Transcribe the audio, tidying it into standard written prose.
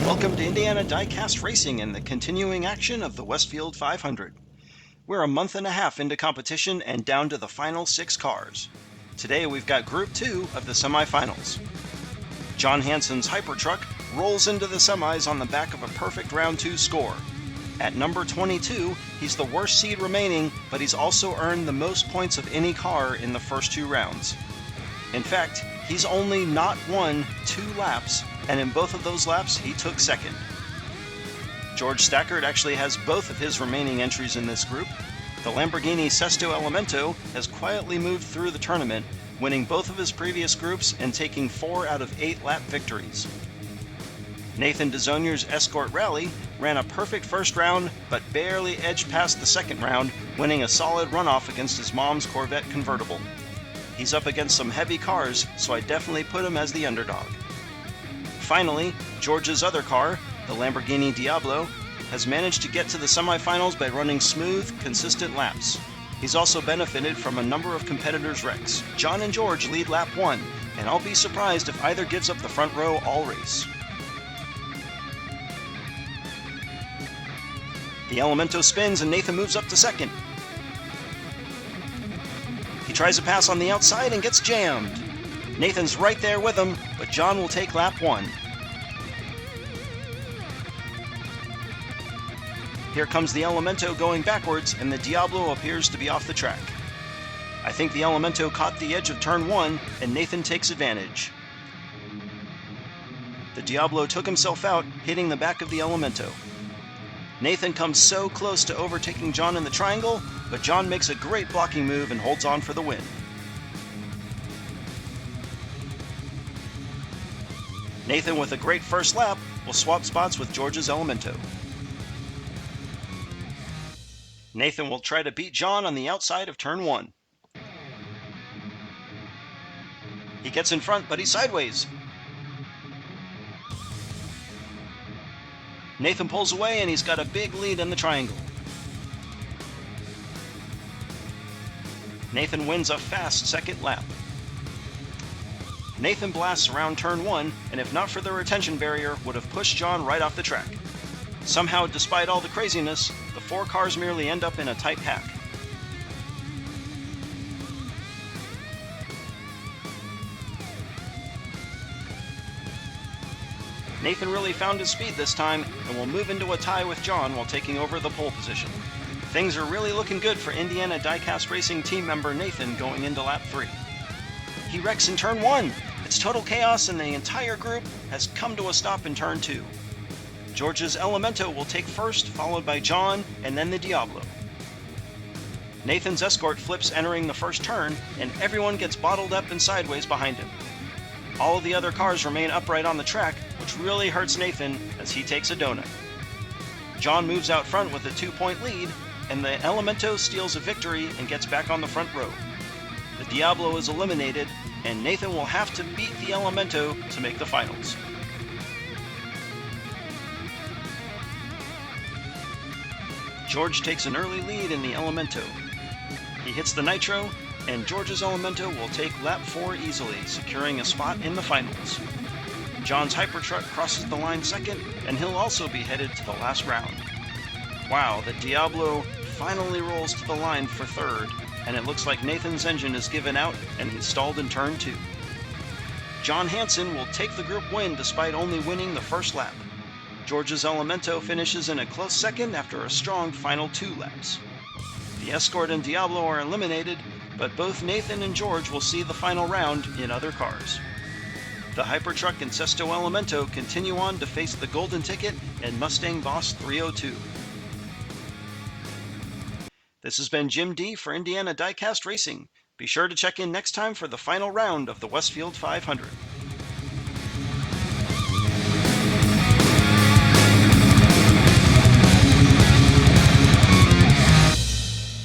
Welcome to Indiana Diecast Racing and the continuing action of the Westfield 500. We're a month and a half into competition and down to the final 6 cars. Today we've got Group 2 of the semifinals. John Hansen's Hypertruck rolls into the semis on the back of a perfect round 2 score. At number 22, he's the worst seed remaining, but he's also earned the most points of any car in the first 2 rounds. In fact, he's only not won 2 laps, and in both of those laps, he took second. George Stackert actually has both of his remaining entries in this group. The Lamborghini Sesto Elemento has quietly moved through the tournament, winning both of his previous groups and taking 4 out of 8 lap victories. Nathan DeZonier's Escort Rally ran a perfect first round, but barely edged past the second round, winning a solid runoff against his mom's Corvette convertible. He's up against some heavy cars, so I definitely put him as the underdog. Finally, George's other car, the Lamborghini Diablo, has managed to get to the semifinals by running smooth, consistent laps. He's also benefited from a number of competitors' wrecks. John and George lead lap 1, and I'll be surprised if either gives up the front row all race. The Elemento spins and Nathan moves up to second. He tries a pass on the outside and gets jammed. Nathan's right there with him, but John will take lap 1. Here comes the Elemento going backwards, and the Diablo appears to be off the track. I think the Elemento caught the edge of turn 1, and Nathan takes advantage. The Diablo took himself out, hitting the back of the Elemento. Nathan comes so close to overtaking John in the triangle, but John makes a great blocking move and holds on for the win. Nathan, with a great first lap, will swap spots with George's Elemento. Nathan will try to beat John on the outside of turn 1. He gets in front, but he's sideways. Nathan pulls away, and he's got a big lead in the triangle. Nathan wins a fast second lap. Nathan blasts around turn 1, and if not for the retention barrier, would have pushed John right off the track. Somehow, despite all the craziness, the 4 cars merely end up in a tight pack. Nathan really found his speed this time and will move into a tie with John while taking over the pole position. Things are really looking good for Indiana Diecast Racing team member Nathan going into lap 3. He wrecks in turn 1. It's total chaos and the entire group has come to a stop in turn 2. George's Elemento will take first, followed by John and then the Diablo. Nathan's Escort flips entering the first turn, and everyone gets bottled up and sideways behind him. All of the other cars remain upright on the track, which really hurts Nathan as he takes a donut. John moves out front with a 2-point lead, and the Elemento steals a victory and gets back on the front row. The Diablo is eliminated, and Nathan will have to beat the Elemento to make the finals. George takes an early lead in the Elemento. He hits the Nitro, and George's Elemento will take lap 4 easily, securing a spot in the finals. John's Hypertruck crosses the line second, and he'll also be headed to the last round. Wow, the Diablo finally rolls to the line for third, and it looks like Nathan's engine is given out and he's stalled in turn 2. John Hansen will take the group win despite only winning the first lap. George's Elemento finishes in a close second after a strong final 2 laps. The Escort and Diablo are eliminated, but both Nathan and George will see the final round in other cars. The Hypertruck and Sesto Elemento continue on to face the Golden Ticket and Mustang Boss 302. This has been Jim D for Indiana Diecast Racing. Be sure to check in next time for the final round of the Westfield 500.